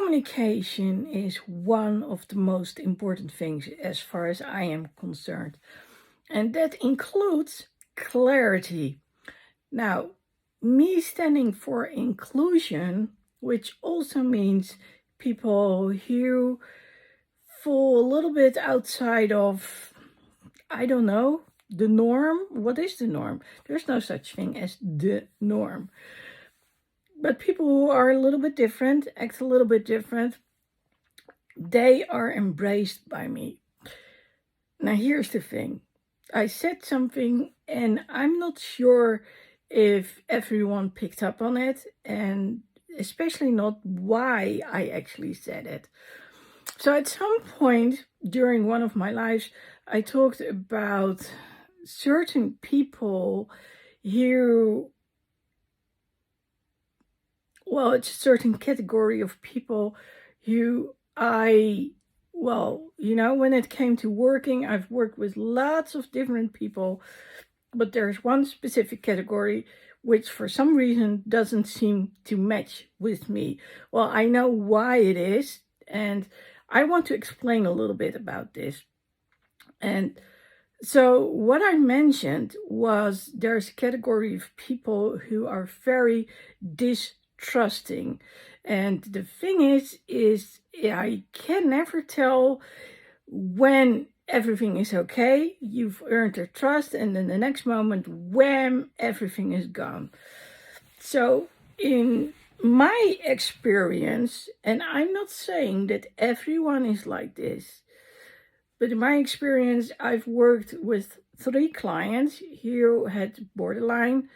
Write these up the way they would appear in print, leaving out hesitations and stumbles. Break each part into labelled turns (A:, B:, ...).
A: Communication is one of the most important things as far as I am concerned, and that includes clarity. Now, me standing for inclusion, which also means people who fall a little bit outside of, I don't know, the norm. What is the norm? There's no such thing as the norm. But people who are a little bit different, act a little bit different, they are embraced by me. Now, here's the thing. I said something and I'm not sure if everyone picked up on it, and especially not why I actually said it. So at some point during one of my lives, I talked about certain people who, well, it's a certain category of people who when it came to working, I've worked with lots of different people, but there's one specific category which for some reason doesn't seem to match with me. Well, I know why it is, and I want to explain a little bit about this. And so what I mentioned was there's a category of people who are very distrusting. And the thing is I can never tell when everything is okay, you've earned their trust, and then the next moment, wham, everything is gone. So in my experience, and I'm not saying that everyone is like this, but in my experience, I've worked with 3 clients who had borderline.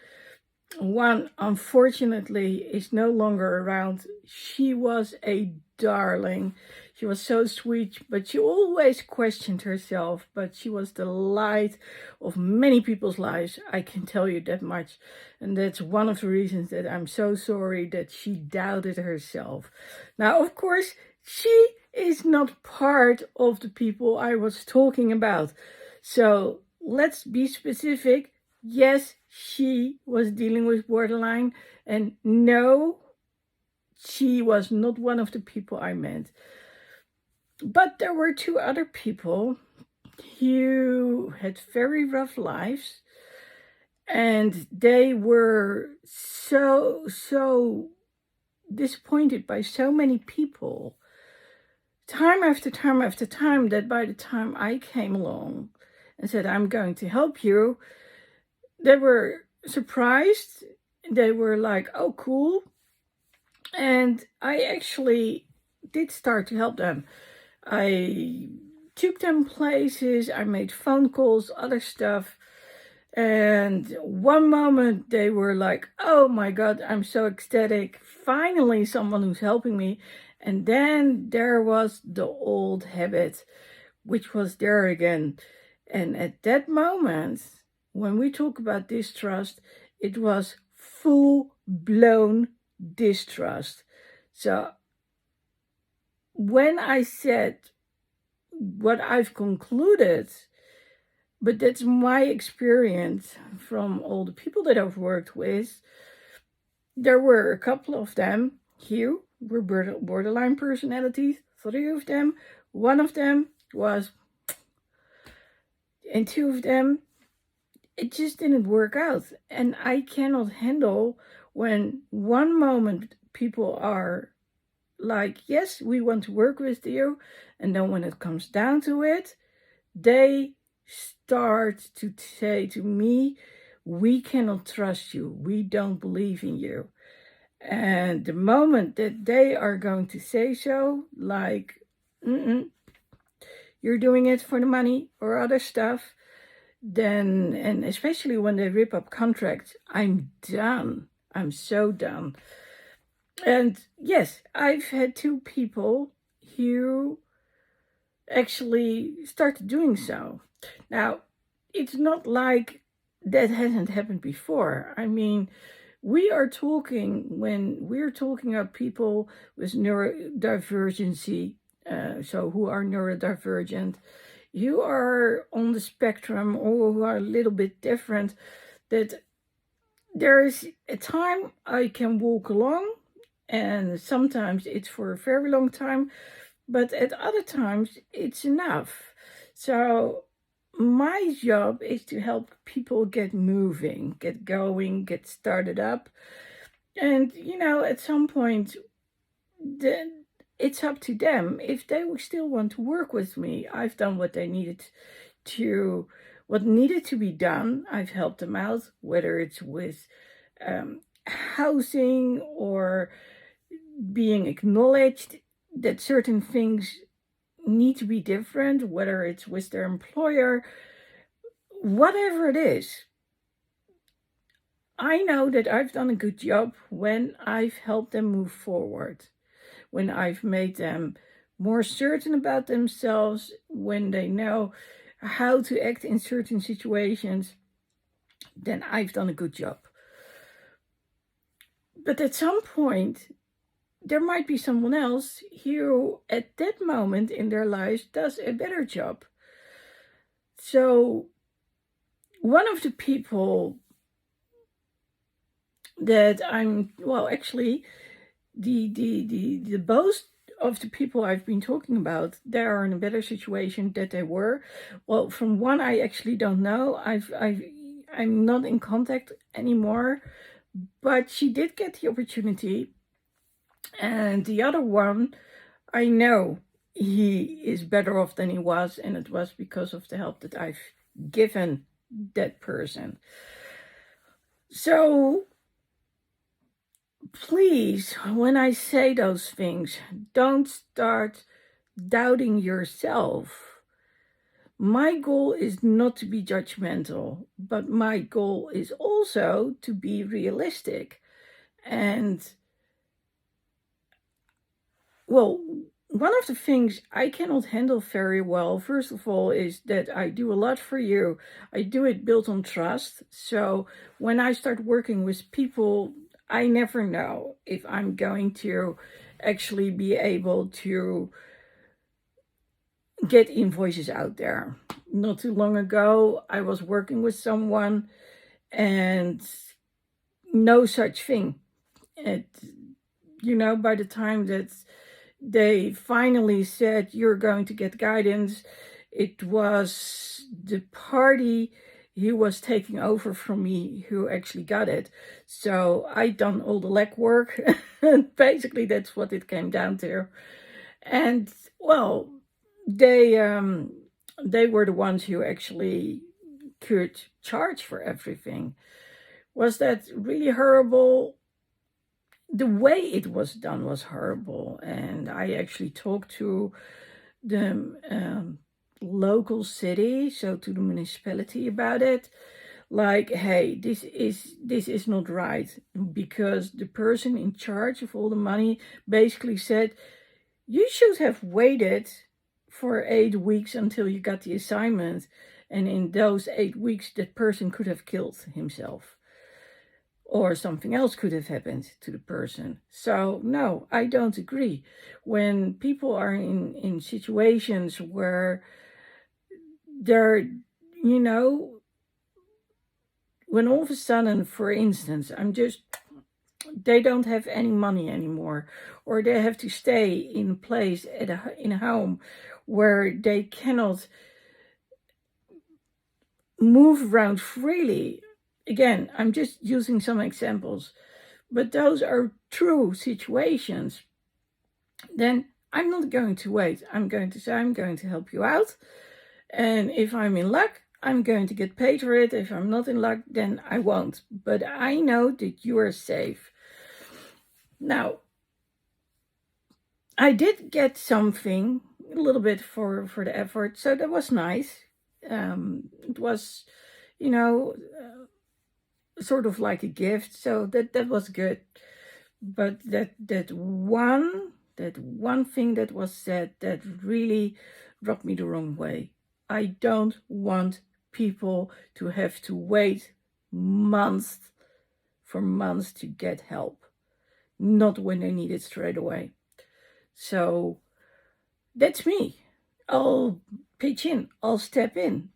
A: One, unfortunately, is no longer around. She was a darling. She was so sweet, but she always questioned herself. But she was the light of many people's lives, I can tell you that much. And that's one of the reasons that I'm so sorry that she doubted herself. Now, of course, she is not part of the people I was talking about. So let's be specific. Yes, she was dealing with borderline, and no, she was not one of the people I meant. But there were 2 other people who had very rough lives, and they were so disappointed by so many people, time after time after time, that by the time I came along and said, I'm going to help you, they were surprised. They were like, oh, cool. And I actually did start to help them. I took them places, I made phone calls, other stuff. And one moment they were like, oh my God, I'm so ecstatic. Finally, someone who's helping me. And then there was the old habit, which was there again. And at that moment, when we talk about distrust, it was full-blown distrust. So when I said what I've concluded, but that's my experience from all the people that I've worked with, there were a couple of them here were borderline personalities, 3 of them. One of them was, and 2 of them, it just didn't work out. And I cannot handle when one moment people are like, yes, we want to work with you, and then when it comes down to it, they start to say to me, we cannot trust you, we don't believe in you. And the moment that they are going to say so, like, you're doing it for the money or other stuff, then, and especially when they rip up contracts, I'm done. I'm so done. And yes, I've had 2 people who actually started doing so. Now, it's not like that hasn't happened before. I mean, when we're talking about people with neurodivergency, so who are neurodivergent, you are on the spectrum or who are a little bit different, that there is a time I can walk along and sometimes it's for a very long time, but at other times it's enough. So my job is to help people get moving, get going, get started up. And, at some point, then it's up to them. If they still want to work with me, I've done what needed to be done. I've helped them out, whether it's with housing or being acknowledged that certain things need to be different, whether it's with their employer, whatever it is. I know that I've done a good job when I've helped them move forward, when I've made them more certain about themselves, when they know how to act in certain situations, then I've done a good job. But at some point, there might be someone else who, at that moment in their lives, does a better job. So, one of the people that actually, the both of the people I've been talking about, they are in a better situation than they were. Well, from one I actually don't know. I'm not in contact anymore, but she did get the opportunity. And the other one, I know he is better off than he was, and it was because of the help that I've given that person. So please, when I say those things, don't start doubting yourself. My goal is not to be judgmental, but my goal is also to be realistic. And, well, one of the things I cannot handle very well, first of all, is that I do a lot for you. I do it built on trust. So when I start working with people, I never know if I'm going to actually be able to get invoices out there. Not too long ago, I was working with someone and no such thing. By the time that they finally said, you're going to get guidance, it was the party who was taking over from me who actually got it. So I done all the legwork. Basically, that's what it came down to. And, well, they were the ones who actually could charge for everything. Was that really horrible? The way it was done was horrible. And I actually talked to the local city, so to the municipality, about it. Like, hey, this is not right, because the person in charge of all the money basically said, you should have waited for 8 weeks until you got the assignment, and in those 8 weeks that person could have killed himself, or something else could have happened to the person. So no, I don't agree. When people are in situations where they're, when all of a sudden, for instance, they don't have any money anymore, or they have to stay in a place in a home where they cannot move around freely. Again, I'm just using some examples, but those are true situations. Then I'm not going to wait. I'm going to say, I'm going to help you out. And if I'm in luck, I'm going to get paid for it. If I'm not in luck, then I won't. But I know that you are safe. Now, I did get something, a little bit for the effort, so that was nice. It was, sort of like a gift, so that was good. But that one thing that was said, that really rubbed me the wrong way. I don't want people to have to wait months to get help, not when they need it straight away. So that's me. I'll pitch in, I'll step in.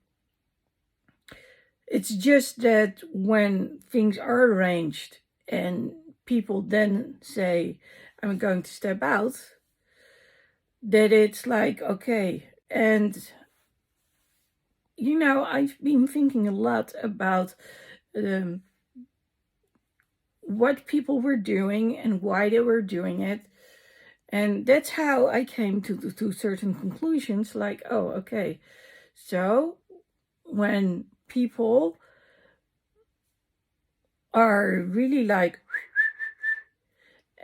A: It's just that when things are arranged and people then say, I'm going to step out, that it's like, okay. And, I've been thinking a lot about what people were doing and why they were doing it. And that's how I came to certain conclusions, like, oh, okay. So when people are really like,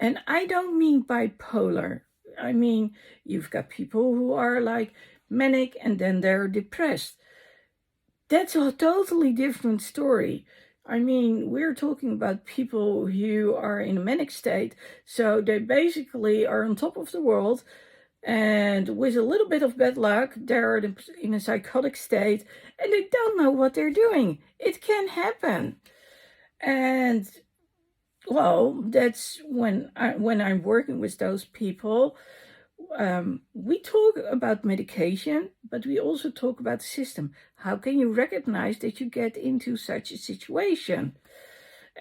A: and I don't mean bipolar, I mean, you've got people who are like manic and then they're depressed. That's a totally different story. I mean, we're talking about people who are in a manic state, so they basically are on top of the world, and with a little bit of bad luck, they're in a psychotic state, and they don't know what they're doing. It can happen. And, well, that's when I'm working with those people, we talk about medication, but we also talk about the system. How can you recognize that you get into such a situation?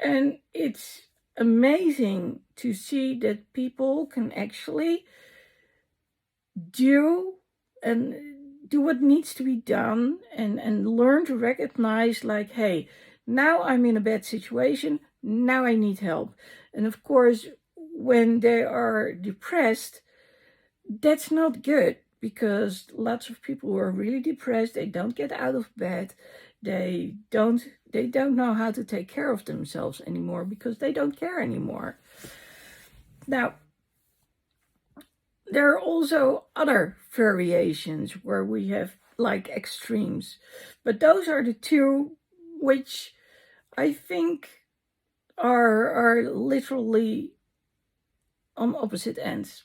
A: And it's amazing to see that people can actually do what needs to be done, and learn to recognize, like, hey, now I'm in a bad situation, now I need help. And of course, when they are depressed, that's not good, because lots of people who are really depressed, they don't get out of bed, they don't know how to take care of themselves anymore because they don't care anymore. Now, there are also other variations where we have like extremes, but those are the two which I think are literally on opposite ends.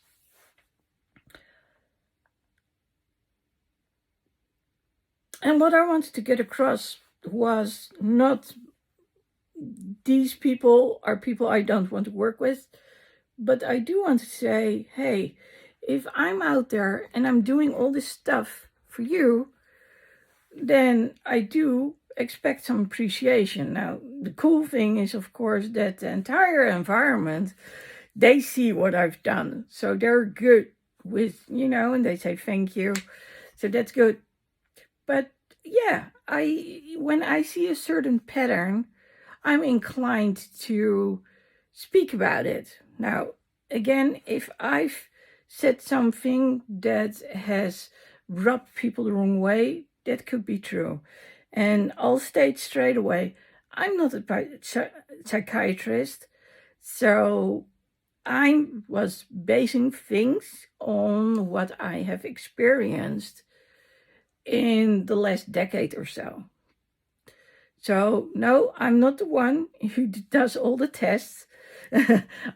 A: And what I wanted to get across was not these people are people I don't want to work with, but I do want to say, hey, if I'm out there and I'm doing all this stuff for you, then I do expect some appreciation. Now, the cool thing is, of course, that the entire environment, they see what I've done. So they're good with, and they say thank you. So that's good. But yeah, when I see a certain pattern, I'm inclined to speak about it. Now, again, if I've said something that has rubbed people the wrong way, that could be true. And I'll state straight away, I'm not a psychiatrist, so I was basing things on what I have experienced in the last decade or so. So, no, I'm not the one who does all the tests.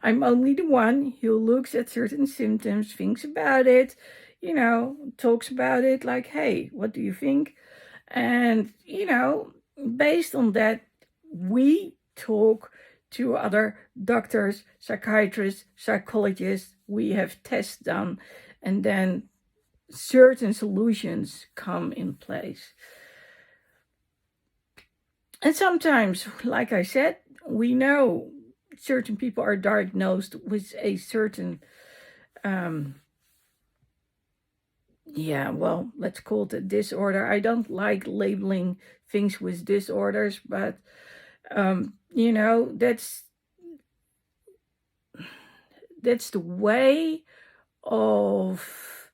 A: I'm only the one who looks at certain symptoms, thinks about it, talks about it, like, hey, what do you think? And, based on that, we talk to other doctors, psychiatrists, psychologists. We have tests done, and then certain solutions come in place. And sometimes, like I said, we know certain people are diagnosed with a certain, let's call it a disorder. I don't like labeling things with disorders, but, that's the way of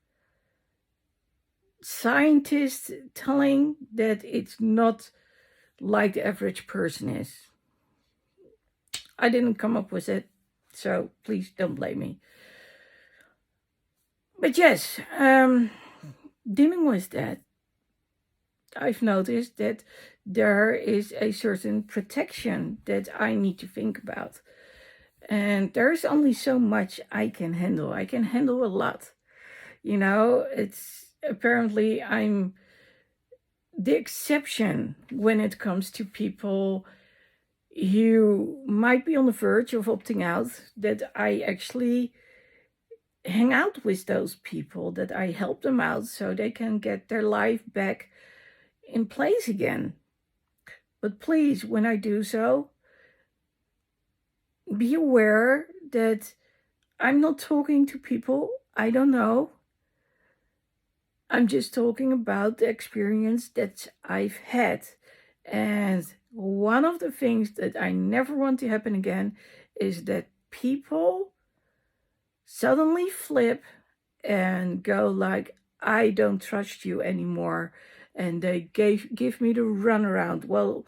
A: scientists telling that it's not like the average person is. I didn't come up with it, so please don't blame me. But yes, dealing with that, I've noticed that there is a certain protection that I need to think about. And there's only so much I can handle. I can handle a lot. It's apparently I'm the exception when it comes to people who might be on the verge of opting out, that I actually hang out with those people, that I help them out so they can get their life back in place again. But please, when I do so, be aware that I'm not talking to people I don't know. I'm just talking about the experience that I've had. And one of the things that I never want to happen again is that people suddenly flip and go like, I don't trust you anymore. And they give me the runaround. Well,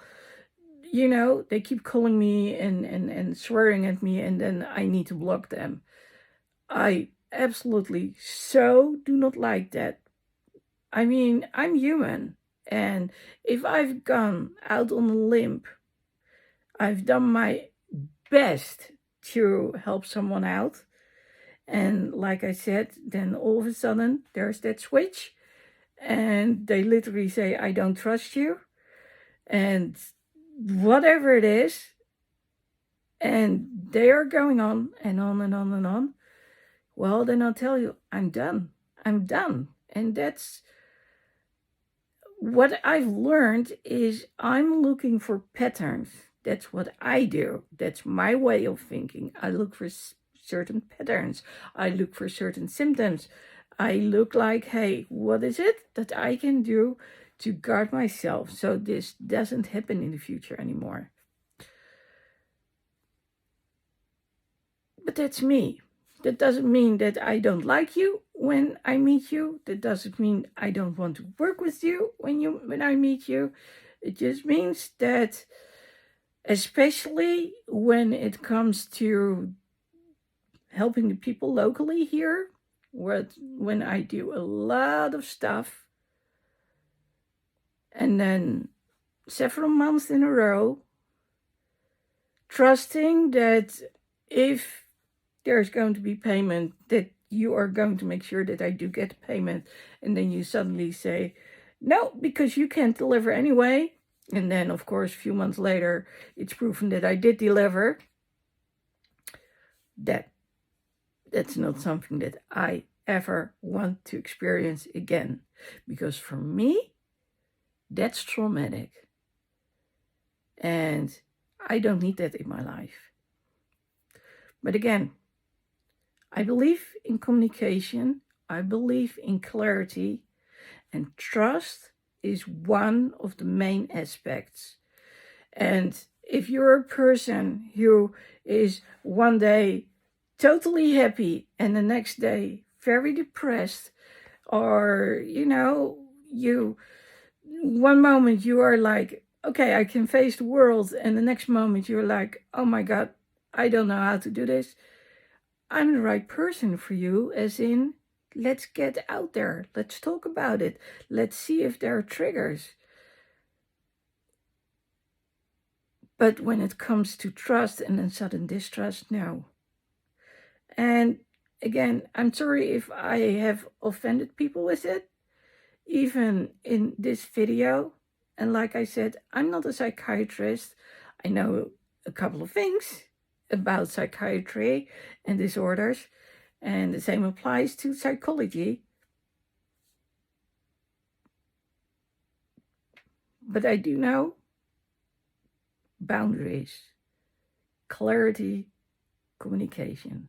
A: they keep calling me and swearing at me, and then I need to block them. I absolutely so do not like that. I mean, I'm human. And if I've gone out on a limb, I've done my best to help someone out. And like I said, then all of a sudden there's that switch, and they literally say, I don't trust you. And whatever it is, and they are going on and on and on and on. Well, then I'll tell you, I'm done. I'm done. And that's what I've learned is I'm looking for patterns. That's what I do. That's my way of thinking. I look for certain patterns. I look for certain symptoms. I look like, hey, what is it that I can do to guard myself so this doesn't happen in the future anymore? But that's me. That doesn't mean that I don't like you when I meet you. That doesn't mean I don't want to work with you when I meet you. It just means that, especially when it comes to helping the people locally here, when I do a lot of stuff, and then several months in a row, trusting that if there's going to be payment, that you are going to make sure that I do get payment, and then you suddenly say, no, because you can't deliver anyway. And then, of course, a few months later, it's proven that I did deliver. That's not something that I ever want to experience again. Because for me, that's traumatic. And I don't need that in my life. But again, I believe in communication. I believe in clarity. And trust is one of the main aspects. And if you're a person who is one day totally happy and the next day very depressed, or, one moment you are like, okay, I can face the world, and the next moment you're like, oh my God, I don't know how to do this. I'm the right person for you, as in, let's get out there. Let's talk about it. Let's see if there are triggers. But when it comes to trust and then sudden distrust, no. And again, I'm sorry if I have offended people with it, even in this video. And like I said, I'm not a psychiatrist. I know a couple of things about psychiatry and disorders, and the same applies to psychology. But I do know boundaries, clarity, communication.